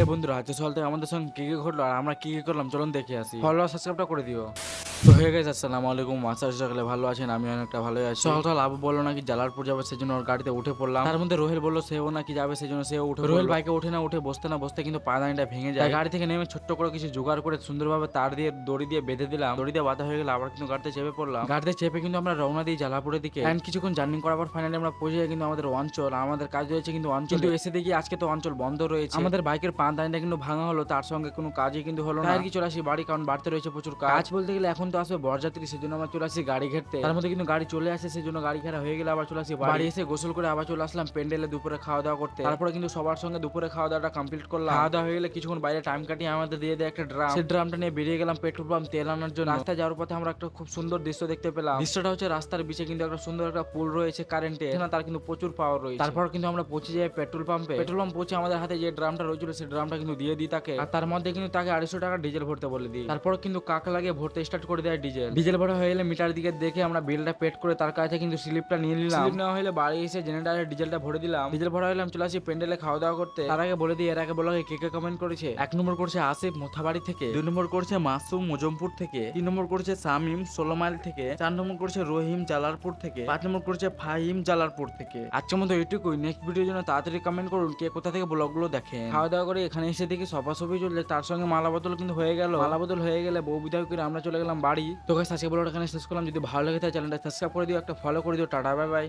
হে বন্ধুরা, আজকে সকাল থেকে আমাদের সঙ্গে কি কি ঘটলো আর আমরা কি কি করলাম চলুন দেখে আসি। ফলো আর সাবস্ক্রাইবটা করে দিও। তো হয়ে গেছে, আসসালামু আলাইকুম। আশা করি সকালে ভালো আছেন, আমি অনেকটা ভালোই আছি। সকাল সকাল আবু বললো নাকি জালালপুর যাবে, সেজন্য ওর গাড়িতে উঠে পড়লাম। তার মধ্যে রোহেল বললো সেও নাকি যাবে, সেজন্য সেও উঠে রোহেল বাইকে উঠে না উঠে বসতে না বসতে কিন্তু পাদানিটা ভেঙে যায়। গাড়ি থেকে নেমে ছোট্ট করে কিছু জোগাড় করে সুন্দরভাবে তার দিয়ে দড়ি দিয়ে বেঁধে দিলাম। দড়ি দিয়ে বাঁধা হয়ে গেলে আবার কিন্তু গাড়িতে চেপে পড়লাম। গাড়িতে চেপে কিন্তু আমরা রওনা দিই জালালপুরের দিকে। এন্ড কিছুক্ষণ জার্নি করার পর ফাইনালি আমরা পৌঁছে যাই কিন্তু আমাদের অঞ্চল। আমাদের কাজ হয়েছে কিন্তু অঞ্চল, কিন্তু এসে দেখি আজকে তো অঞ্চল বন্ধ রয়েছে। আমাদের বাইকের পাদানিটা কিন্তু ভাঙা হলো, তার সঙ্গে কোনো কাজই কিন্তু হলো না। আর কি চলে আসি বাড়ি, কারণ বাড়িতে রয়েছে প্রচুর কাজ বলতে গেলে। এখন তো আসবে বরযাত্রী, সেজন্য আমরা চলে আসি গাড়ি ঘেরতে। তার মধ্যে কিন্তু গাড়ি চলে আসে, সেজন্য গাড়ি ঘেরা হয়ে গেলে আবার চলে আসি বাড়ি। এসে গোসল করে আবার চলে আসলাম প্যান্ডেলে দুপুরে খাওয়া দাওয়া করতে। তারপরে কিন্তু সবার সঙ্গে দুপুরে খাওয়া দাওয়াটা কমপ্লিট করলাম। খাওয়া দাওয়া হয়ে গেলে কিছুক্ষণ বাইরে টাইম কাটিয়ে আমাদের দিয়ে দেয় একটা ড্রাম। সেই ড্রামটা নিয়ে বেরিয়ে গেলাম পেট্রোল পাম্প তেল আনার জন্য। রাস্তায় যাওয়ার পথে আমরা একটা খুব সুন্দর দৃশ্য দেখতে পেলাম। দৃশ্যটা হচ্ছে রাস্তার বিচে কিন্তু একটা সুন্দর একটা পুল রয়েছে কারেন্টের, তার কিন্তু প্রচুর পাওয়ার রয়েছে। তারপর কিন্তু আমরা পৌঁছে যাই পেট্রোল পাম্পে। পেট্রোল পাম্প পৌঁছে আমাদের হাতে যে ড্রামটা রয়েছিল সেই ড্রামটা কিন্তু দিয়ে দিই তাকে, আর তার মধ্যে কিন্তু তাকে 250 টাকা ডিজেল ভরতে বলে দিই। তারপর কিন্তু কাকা লাগিয়ে ভরতে স্টার্ট করে দেয় ডিজেল ভরা হয়ে গেলে মিটার দিকে দেখে আমরা বিলটা পেড করে তার কাছে কিন্তু স্লিপটা নিয়ে নিলাম। স্লিপ নেওয়া হলে বাড়ি এসে জেনারেটারে ডিজেলটা ভরে দিলাম। ডিজেল ভরা হলাম চলে আসি প্যান্ডেলে খাওয়া দাওয়া করতে। তার আগে বলে দিই, এর আগে বলা কে কে কমেন্ট করেছে। 1 নম্বর করছে আসিফ মোথাবাড়ি থেকে, 2 নম্বর করছে মাসুম মজমপুর থেকে, 3 নম্বর করছে সামিম 16 মাইল থেকে, 4 নম্বর করছে রহিম জালালপুর থেকে, 5 নম্বর করছে ফাহিম জালালপুর থেকে। আজকের মতো এইটুকুই। নেক্সট ভিডিওর জন্য তাড়াতাড়ি কমেন্ট করুন কে কোথা থেকে ব্লগগুলো দেখেন। খাওয়া দাওয়া করে এখানে এসে দেখি সফাসফি চলছে, তার সঙ্গে মালা বদল কিন্তু হয়ে গেল। মালা বদল হয়ে গেলে বউ বিদায় করে আমরা চলে গেলাম বাড়ি। তো গাইস আজকে ব্লগটা এখানে শেষ করলাম। যদি ভালো লাগে তাহলে চ্যানেলটা সাবস্ক্রাইব করে দিও, একটা ফলো করে দিও। Tata bye bye.